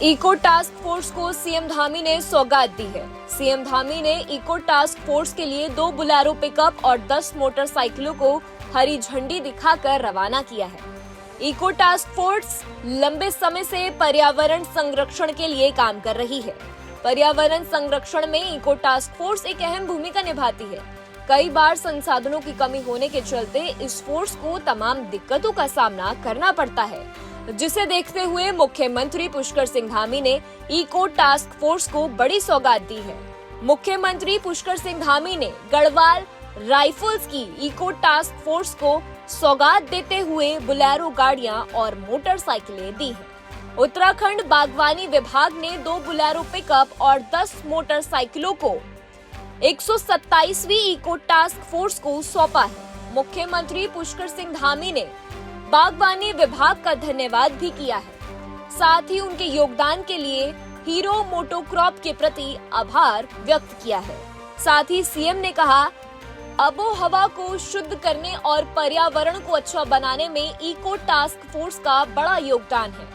Eco task force को CM Dhami ने सौगात दी है। सीएम धामी ने इको टास्क फोर्स के लिए 2 बुलेरो पिकअप और 10 मोटरसाइकिलों को हरी झंडी दिखाकर रवाना किया है। इको टास्क फोर्स लंबे समय से पर्यावरण संरक्षण के लिए काम कर रही है। पर्यावरण संरक्षण में इको टास्क फोर्स एक अहम भूमिका निभाती है। कई बार संसाधनों की कमी होने के चलते इस फोर्स को तमाम दिक्कतों का सामना करना पड़ता है, जिसे देखते हुए मुख्यमंत्री पुष्कर सिंह धामी ने इको टास्क फोर्स को बड़ी सौगात दी है। मुख्यमंत्री पुष्कर सिंह धामी ने गढ़वाल राइफल्स की इको टास्क फोर्स को सौगात देते हुए बुलेरो गाड़ियां और मोटरसाइकिलें दी हैं। उत्तराखंड बागवानी विभाग ने 2 बुलेरो पिकअप और 10 मोटरसाइकिलों को 127वीं इको टास्क फोर्स को सौंपा है। मुख्यमंत्री पुष्कर सिंह धामी ने बागवानी विभाग का धन्यवाद भी किया है। साथ ही उनके योगदान के लिए हीरो मोटोक्रॉप के प्रति आभार व्यक्त किया है। साथ ही सीएम ने कहा, आबो हवा को शुद्ध करने और पर्यावरण को अच्छा बनाने में इको टास्क फोर्स का बड़ा योगदान है।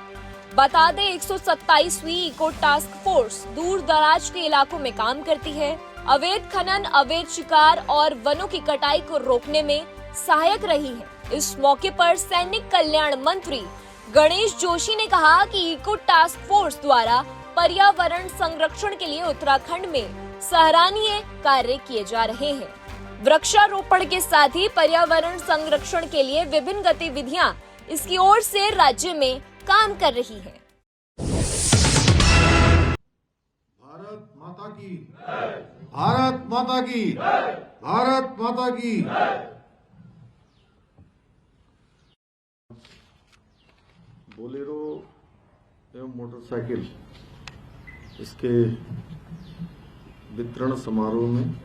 बता दें, 127वीं इको टास्क फोर्स दूर दराज के इलाकों में काम करती है। अवैध खनन, अवैध शिकार और वनों की कटाई को रोकने में सहायक रही है। इस मौके पर सैनिक कल्याण मंत्री गणेश जोशी ने कहा कि इको टास्क फोर्स द्वारा पर्यावरण संरक्षण के लिए उत्तराखंड में सराहनीय कार्य किए जा रहे हैं। वृक्षारोपण के साथ ही पर्यावरण संरक्षण के लिए विभिन्न गतिविधियां इसकी ओर से राज्य में काम कर रही है। भारत माता की, भारत माता की, भारत माता की। बोलेरो एवं मोटरसाइकिल इसके वितरण समारोह में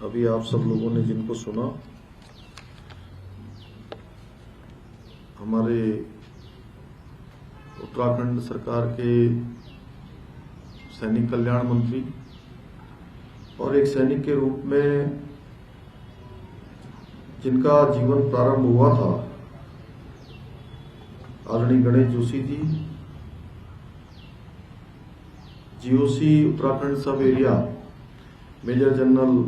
अभी आप सब लोगों ने जिनको सुना, हमारे उत्तराखंड सरकार के सैनिक कल्याण मंत्री और एक सैनिक के रूप में जिनका जीवन प्रारंभ हुआ था, आदरणीय Ganesh Joshi ji, GOC Uttarakhand sub area major general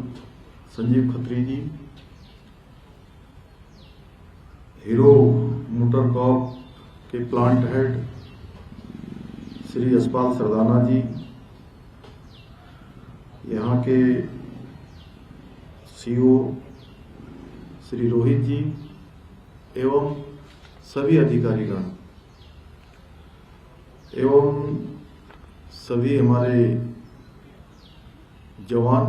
Sanjeev Khatri ji, Hero MotoCorp के प्लांट हेड श्री यशपाल सरदाना जी, यहाँ के सीओ श्री रोहित जी एवं सभी अधिकारीगण एवं सभी हमारे जवान,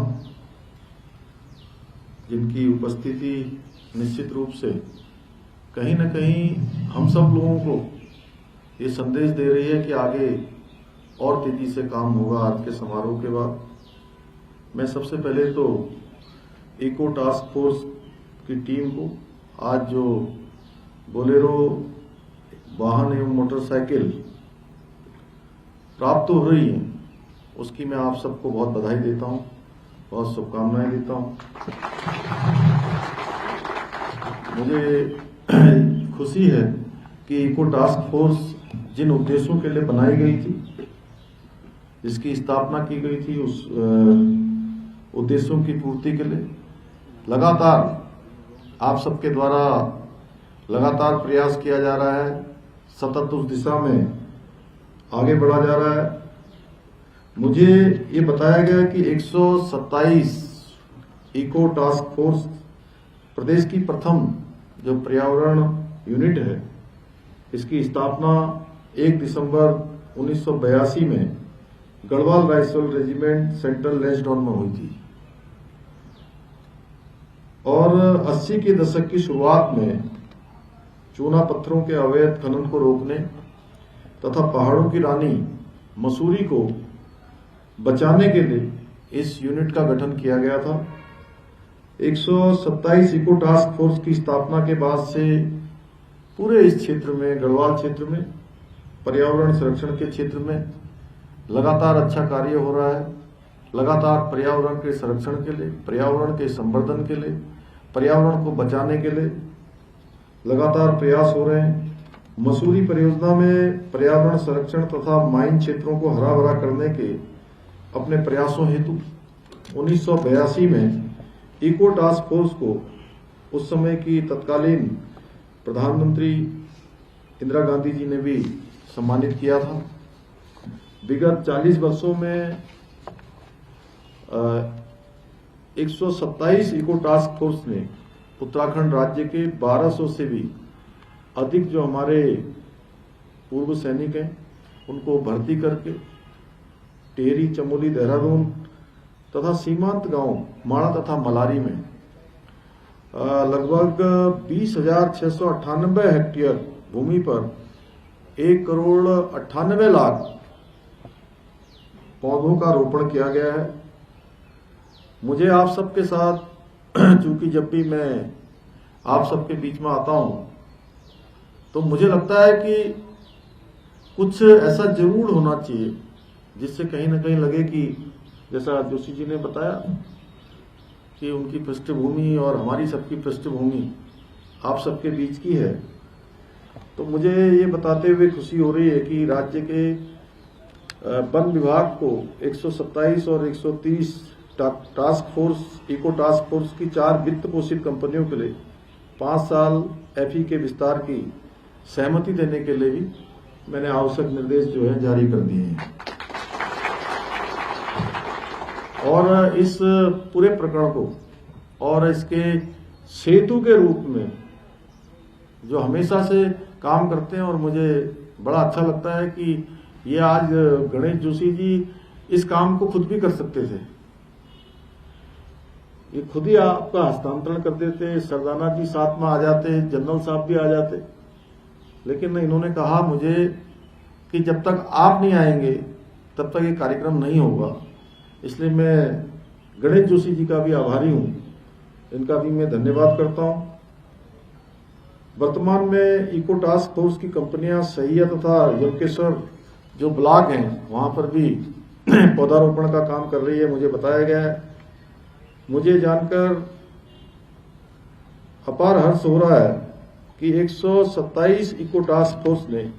जिनकी उपस्थिति निश्चित रूप से कहीं न कहीं हम सब लोगों को ये संदेश दे रही है कि आगे और तेजी से काम होगा। आज के समारोह के बाद मैं सबसे पहले तो इको टास्क फोर्स की टीम को आज जो बोलेरो वाहन एवं मोटरसाइकिल प्राप्त हो रही है, उसकी मैं आप सबको बहुत बधाई देता हूं, बहुत शुभकामनाएं देता हूं। मुझे खुशी है कि इको टास्क फोर्स जिन उद्देश्यों के लिए बनाई गई थी, जिसकी स्थापना की गई थी, उस उद्देश्यों की पूर्ति के लिए लगातार आप सबके द्वारा लगातार प्रयास किया जा रहा है, सतत उस दिशा में आगे बढ़ा जा रहा है। मुझे ये बताया गया कि 127 इको टास्क फोर्स प्रदेश की प्रथम जो पर्यावरण यूनिट है, इसकी स्थापना 1 दिसंबर 1982 में Garhwal rifle regiment central Lansdowne में हुई थी और 80 के दशक की शुरुआत में चूना पत्थरों के अवैध खनन को रोकने तथा पहाड़ों की रानी मसूरी को बचाने के लिए इस यूनिट का गठन किया गया था। 127 इको टास्क फोर्स की स्थापना के बाद से पूरे इस क्षेत्र में, गढ़वाल क्षेत्र में, पर्यावरण संरक्षण के क्षेत्र में लगातार अच्छा कार्य हो रहा है। लगातार पर्यावरण के संरक्षण के लिए, पर्यावरण के संवर्धन के लिए, पर्यावरण को बचाने के लिए लगातार प्रयास हो रहे हैं। मसूरी परियोजना में पर्यावरण संरक्षण तथा माइन क्षेत्रों को हरा भरा करने के अपने प्रयासों हेतु 1982 में इको टास्क फोर्स को उस समय की तत्कालीन प्रधानमंत्री इंदिरा गांधी जी ने भी सम्मानित किया था। विगत 40 वर्षों में 127 इको टास्क फोर्स ने उत्तराखंड राज्य के 1200 से भी अधिक जो हमारे पूर्व सैनिक हैं उनको भर्ती करके टिहरी, चमोली, देहरादून तथा सीमांत गांव माणा तथा मलारी में लगभग 20,698 हेक्टेयर भूमि पर 1,98,00,000 पौधों का रोपण किया गया है। मुझे आप सबके साथ, चूंकि जब भी मैं आप सबके बीच में आता हूं तो मुझे लगता है कि कुछ ऐसा जरूर होना चाहिए जिससे कहीं ना कहीं लगे कि जैसा जोशी जी ने बताया कि उनकी पृष्ठभूमि और हमारी सबकी पृष्ठभूमि आप सबके बीच की है। तो मुझे ये बताते हुए खुशी हो रही है कि राज्य के वन विभाग को 127 और 130 task force, eco task force की 4 वित्त पोषित कंपनियों के लिए 5 साल एफई के विस्तार की सहमति देने के लिए भी मैंने आवश्यक निर्देश जो है जारी कर दिए हैं। और इस पूरे प्रकरण को और इसके सेतु के रूप में जो हमेशा से काम करते हैं, और मुझे बड़ा अच्छा लगता है कि ये आज गणेश जोशी जी इस काम को खुद भी कर सकते थे, ये खुद ही आपका हस्तांतरण कर देते, सरदाना जी साथ में आ जाते, जनरल साहब भी आ जाते, लेकिन इन्होंने कहा मुझे कि जब तक आप नहीं आएंगे तब तक ये कार्यक्रम नहीं होगा। इसलिए मैं गणेश जोशी जी का भी आभारी हूं, इनका भी मैं धन्यवाद करता हूं। वर्तमान में इको टास्क फोर्स की कंपनियां सहिया तथा यमकेश्वर जो ब्लॉक हैं वहां पर भी पौधारोपण का काम कर रही है, मुझे बताया गया है। मुझे जानकर अपार हर्ष हो रहा है कि 127 इको टास्क फोर्स ने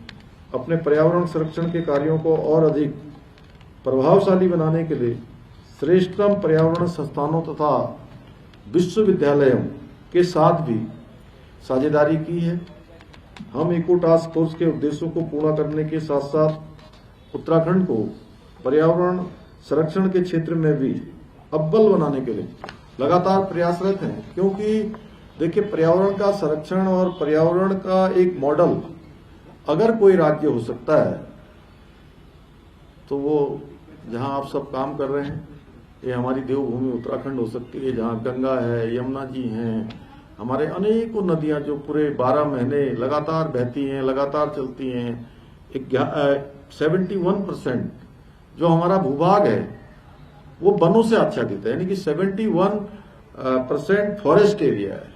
अपने पर्यावरण संरक्षण के कार्यों को और अधिक प्रभावशाली बनाने के लिए श्रेष्ठतम पर्यावरण संस्थानों तथा विश्वविद्यालयों के साथ भी साझेदारी की है। हम इको टास्क फोर्स के उद्देश्यों को पूरा करने के साथ साथ उत्तराखंड को पर्यावरण संरक्षण के क्षेत्र में भी अव्वल बनाने के लिए लगातार प्रयासरत हैं, क्योंकि देखिए पर्यावरण का संरक्षण और पर्यावरण का एक मॉडल अगर कोई राज्य हो सकता है तो वो जहां आप सब काम कर रहे हैं, ये हमारी देवभूमि उत्तराखंड हो सकती है, जहां गंगा है, यमुना जी हैं, हमारे अनेकों नदियां जो पूरे 12 महीने लगातार बहती हैं, लगातार चलती हैं। 71% जो हमारा भूभाग है वो वनों से आच्छादित है, यानी कि 71% फॉरेस्ट एरिया है।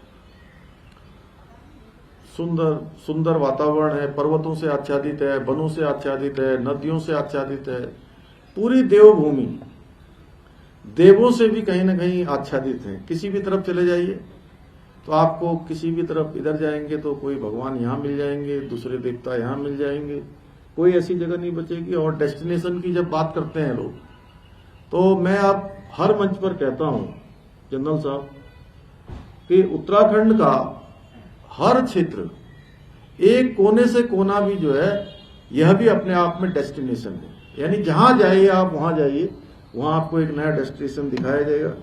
सुंदर सुंदर वातावरण है, पर्वतों से आच्छादित है, वनों से आच्छादित है, नदियों से आच्छादित है। पूरी देवभूमि देवों से भी कहीं ना कहीं आच्छादित है। किसी भी तरफ चले जाइए तो आपको किसी भी तरफ इधर जाएंगे तो कोई भगवान यहां मिल जाएंगे, दूसरे देवता यहां मिल जाएंगे, कोई ऐसी जगह नहीं बचेगी। और डेस्टिनेशन की जब बात करते हैं लोग, तो मैं आप हर मंच पर कहता हूं जनरल साहब कि उत्तराखंड का हर क्षेत्र एक कोने से कोना भी जो है यह भी अपने आप में डेस्टिनेशन है, यानी जहां जाइए आप वहां जाइए, वहां आपको एक नया डेस्टिनेशन दिखाया जाएगा।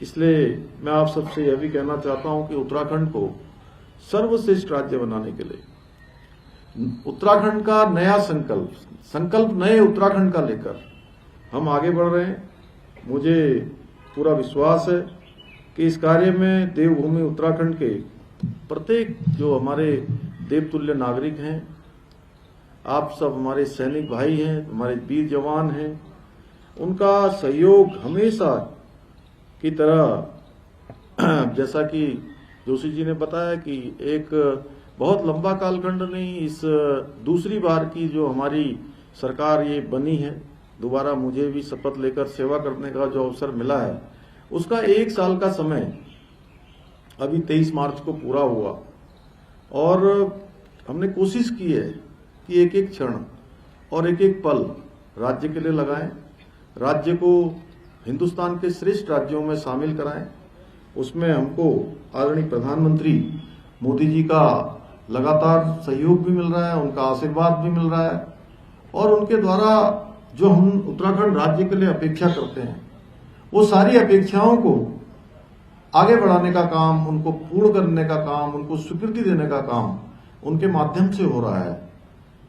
इसलिए मैं आप सबसे यह भी कहना चाहता हूं कि उत्तराखंड को सर्वश्रेष्ठ राज्य बनाने के लिए उत्तराखंड का नया संकल्प नए उत्तराखंड का लेकर हम आगे बढ़ रहे हैं। मुझे पूरा विश्वास है कि इस कार्य में देवभूमि उत्तराखंड के प्रत्येक जो हमारे देवतुल्य नागरिक हैं, आप सब हमारे सैनिक भाई हैं, हमारे वीर जवान हैं, उनका सहयोग हमेशा की तरह, जैसा कि जोशी जी ने बताया कि एक बहुत लंबा कालखंड नहीं, इस दूसरी बार की जो हमारी सरकार ये बनी है, दोबारा मुझे भी शपथ लेकर सेवा करने का जो अवसर मिला है, उसका 1 साल का समय अभी 23 मार्च को पूरा हुआ। और हमने कोशिश की है कि एक एक क्षण और एक एक पल राज्य के लिए लगाएं, राज्य को हिंदुस्तान के श्रेष्ठ राज्यों में शामिल कराएं। उसमें हमको आदरणीय प्रधानमंत्री मोदी जी का लगातार सहयोग भी मिल रहा है, उनका आशीर्वाद भी मिल रहा है, और उनके द्वारा जो हम उत्तराखंड राज्य के लिए अपेक्षा करते हैं वो सारी अपेक्षाओं को आगे बढ़ाने का काम, उनको पूर्ण करने का काम, उनको स्वीकृति देने का काम उनके माध्यम से हो रहा है।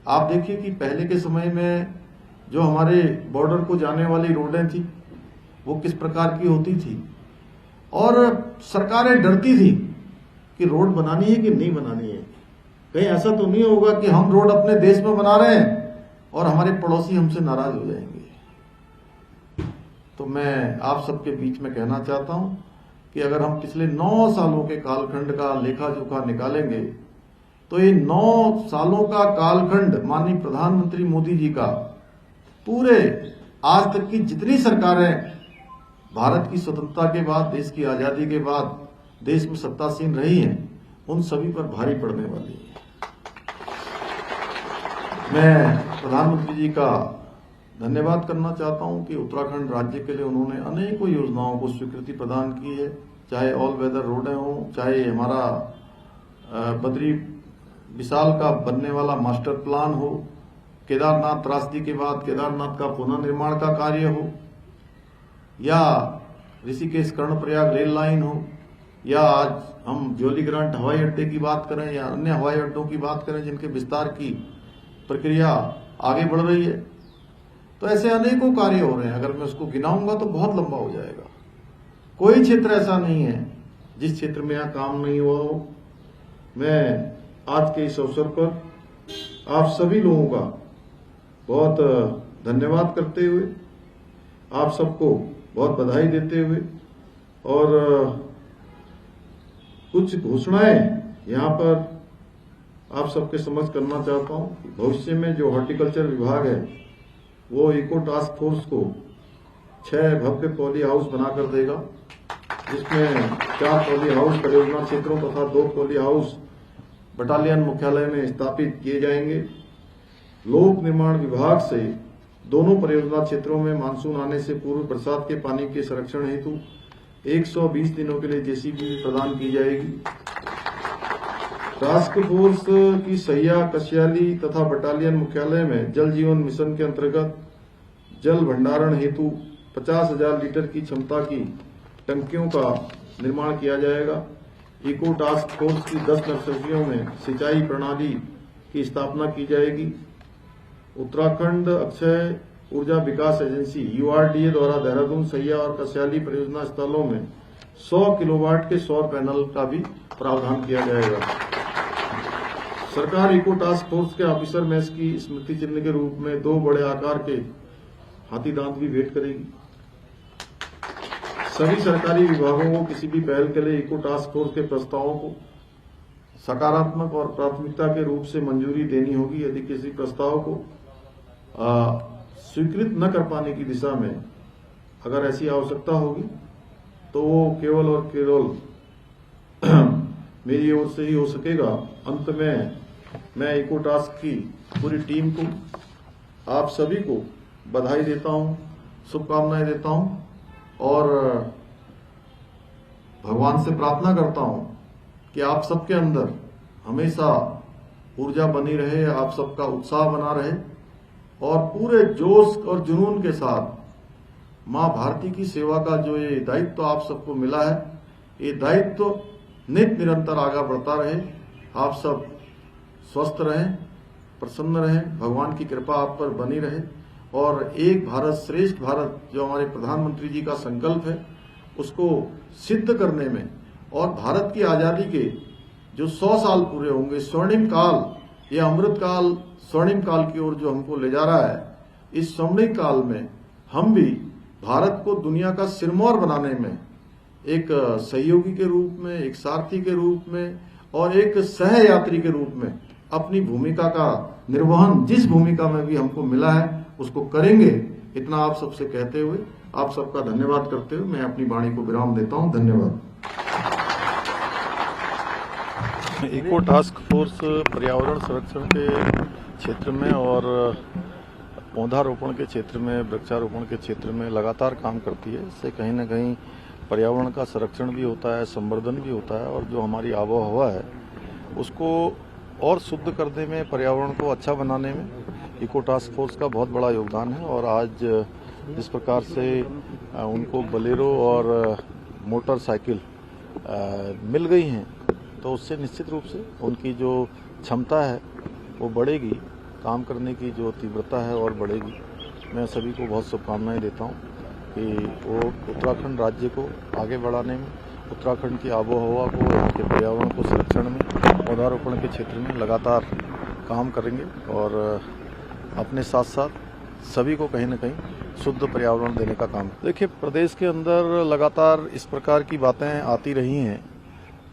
आप देखिए कि पहले के समय में जो हमारे बॉर्डर को जाने वाली रोडें थी वो किस प्रकार की होती थी, और सरकारें डरती थी कि रोड बनानी है कि नहीं बनानी है। कहीं ऐसा तो नहीं होगा कि हम रोड अपने देश में बना रहे हैं और हमारे पड़ोसी हमसे नाराज हो जाएंगे। तो मैं आप सबके बीच में कहना चाहता हूं कि अगर हम पिछले 9 सालों के कालखंड का लेखा जोखा निकालेंगे तो ये 9 सालों का कालखंड माननीय प्रधानमंत्री मोदी जी का पूरे आज तक की जितनी सरकारें भारत की स्वतंत्रता के बाद, देश की आजादी के बाद देश में सत्तासीन रही हैं, उन सभी पर भारी पड़ने वाली है। मैं प्रधानमंत्री जी का धन्यवाद करना चाहता हूं कि उत्तराखंड राज्य के लिए उन्होंने अनेकों योजनाओं को स्वीकृति प्रदान की है, चाहे ऑल वेदर रोडें हों, चाहे हमारा बद्री विशाल का बनने वाला मास्टर प्लान हो, केदारनाथ त्रासदी के बाद केदारनाथ का पुनः निर्माण का कार्य हो, या ऋषिकेश कर्णप्रयाग रेल लाइन हो, या आज हम जौलीग्रांट हवाई अड्डे की बात करें या अन्य हवाई अड्डों की बात करें जिनके विस्तार की प्रक्रिया आगे बढ़ रही है। तो ऐसे अनेकों कार्य हो रहे हैं। अगर मैं उसको गिनाऊंगा तो बहुत लंबा हो जाएगा। कोई क्षेत्र ऐसा नहीं है जिस क्षेत्र में यहां काम नहीं हुआ हो। मैं आज के इस अवसर पर आप सभी लोगों का बहुत धन्यवाद करते हुए, आप सबको बहुत बधाई देते हुए, और कुछ घोषणाएं यहां पर आप सबके समक्ष करना चाहता हूं कि भविष्य में जो हॉर्टिकल्चर विभाग है वो इको टास्क फोर्स को 6 भव्य पॉली हाउस बनाकर देगा, जिसमें 4 पॉली हाउस परियोजना क्षेत्रों तथा 2 पॉली हाउस बटालियन मुख्यालय में स्थापित किए जाएंगे। लोक निर्माण विभाग से दोनों परियोजना क्षेत्रों में मानसून आने से पूर्व बरसात के पानी के संरक्षण हेतु 120 दिनों के लिए जेसीबी प्रदान की जाएगी। टास्क फोर्स की सैया, कसियाली तथा बटालियन मुख्यालय में जल जीवन मिशन के अंतर्गत जल भंडारण हेतु 50,000 लीटर की क्षमता की टंकियों का निर्माण किया जाएगा। इको टास्क फोर्स की 10 नर्सरियों में सिंचाई प्रणाली की स्थापना की जाएगी। उत्तराखंड अक्षय ऊर्जा विकास एजेंसी URDA द्वारा देहरादून, सैया और कसियाली परियोजना स्थलों में 100 किलोवाट के सौर पैनल का भी प्रावधान किया जाएगा। सरकार इको टास्क फोर्स के ऑफिसर मेस की स्मृति चिन्ह के रूप में 2 बड़े आकार के हाथी दांत भी भेंट करेगी। सभी सरकारी विभागों को किसी भी पहल के लिए इको टास्क फोर्स के प्रस्तावों को सकारात्मक और प्राथमिकता के रूप से मंजूरी देनी होगी। यदि किसी प्रस्ताव को स्वीकृत न कर पाने की दिशा में अगर ऐसी आवश्यकता होगी तो वो केवल और केवल मेरी ओर से ही हो सकेगा। अंत में मैं इको टास्क की पूरी टीम को, आप सभी को बधाई देता हूं, शुभकामनाएं देता हूं, और भगवान से प्रार्थना करता हूं कि आप सबके अंदर हमेशा ऊर्जा बनी रहे, आप सबका उत्साह बना रहे, और पूरे जोश और जुनून के साथ मां भारती की सेवा का जो ये दायित्व आप सबको मिला है, ये दायित्व नित निरंतर आगे बढ़ता रहे। आप सब स्वस्थ रहें, प्रसन्न रहें, भगवान की कृपा आप पर बनी रहे, और एक भारत श्रेष्ठ भारत जो हमारे प्रधानमंत्री जी का संकल्प है उसको सिद्ध करने में, और भारत की आजादी के जो 100 साल पूरे होंगे, स्वर्णिम काल, ये अमृत काल स्वर्णिम काल की ओर जो हमको ले जा रहा है, इस स्वर्णिम काल में हम भी भारत को दुनिया का सिरमौर बनाने में एक सहयोगी के रूप में, एक सारथी के रूप में और एक सहयात्री के रूप में अपनी भूमिका का निर्वहन, जिस भूमिका में भी हमको मिला है उसको करेंगे। इतना आप सबसे कहते हुए, आप सबका धन्यवाद करते हुए मैं अपनी वाणी को विराम देता हूं। धन्यवाद। इको टास्क फोर्स पर्यावरण संरक्षण के क्षेत्र में और पौधारोपण के क्षेत्र में, वृक्षारोपण के क्षेत्र में लगातार काम करती है। इससे कहीं न कहीं पर्यावरण का संरक्षण भी होता है, संवर्धन भी होता है और जो हमारी आबो हवा है उसको और शुद्ध करने में, पर्यावरण को अच्छा बनाने में इको टास्क फोर्स का बहुत बड़ा योगदान है। और आज जिस प्रकार से उनको बोलेरो और मोटरसाइकिल मिल गई हैं तो उससे निश्चित रूप से उनकी जो क्षमता है वो बढ़ेगी, काम करने की जो तीव्रता है और बढ़ेगी। मैं सभी को बहुत शुभकामनाएं देता हूं कि वो उत्तराखंड राज्य को आगे बढ़ाने में, उत्तराखंड की आबो हवा को, उनके पर्यावरण को संरक्षण में, पौधारोपण के क्षेत्र में लगातार काम करेंगे और अपने साथ साथ सभी को कहीं न कहीं शुद्ध पर्यावरण देने का काम। देखिए, प्रदेश के अंदर लगातार इस प्रकार की बातें आती रही हैं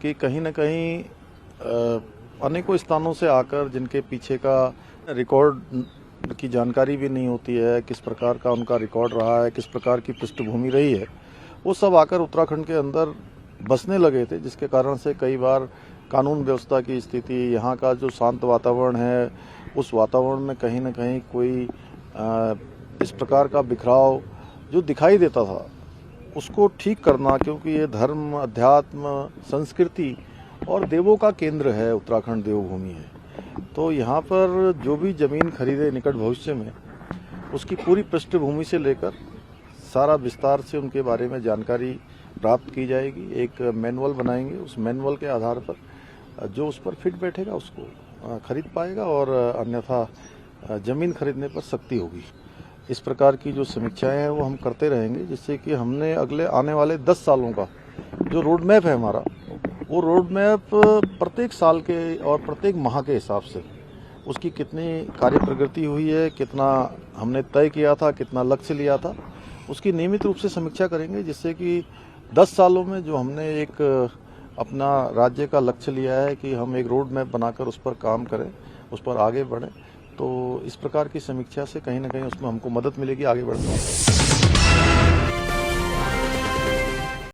कि कहीं न कहीं अनेकों स्थानों से आकर जिनके पीछे का रिकॉर्ड की जानकारी भी नहीं होती है, किस प्रकार का उनका रिकॉर्ड रहा है, किस प्रकार की पृष्ठभूमि रही है, वो सब आकर उत्तराखंड के अंदर बसने लगे थे, जिसके कारण से कई बार कानून व्यवस्था की स्थिति, यहाँ का जो शांत वातावरण है, उस वातावरण में कहीं न कहीं कोई इस प्रकार का बिखराव जो दिखाई देता था उसको ठीक करना, क्योंकि ये धर्म, अध्यात्म, संस्कृति और देवों का केंद्र है, उत्तराखंड देवभूमि है। तो यहाँ पर जो भी जमीन खरीदे निकट भविष्य में, उसकी पूरी पृष्ठभूमि से लेकर सारा विस्तार से उनके बारे में जानकारी प्राप्त की जाएगी। एक मैनुअल बनाएंगे, उस मैनुअल के आधार पर जो उस पर फिट बैठेगा उसको खरीद पाएगा और अन्यथा जमीन खरीदने पर सख्ती होगी। इस प्रकार की जो समीक्षाएं हैं वो हम करते रहेंगे, जिससे कि हमने अगले आने वाले 10 सालों का जो रोड मैप है हमारा, वो रोड मैप प्रत्येक साल के और प्रत्येक माह के हिसाब से उसकी कितनी कार्य प्रगति हुई है, कितना हमने तय किया था, कितना लक्ष्य लिया था, उसकी नियमित रूप से समीक्षा करेंगे, जिससे कि 10 सालों में जो हमने एक अपना राज्य का लक्ष्य लिया है कि हम एक रोड मैप बनाकर उस पर काम करें, उस पर आगे बढ़ें। तो इस प्रकार की समीक्षा से कहीं न कहीं उसमें हमको मदद मिलेगी आगे बढ़ने में।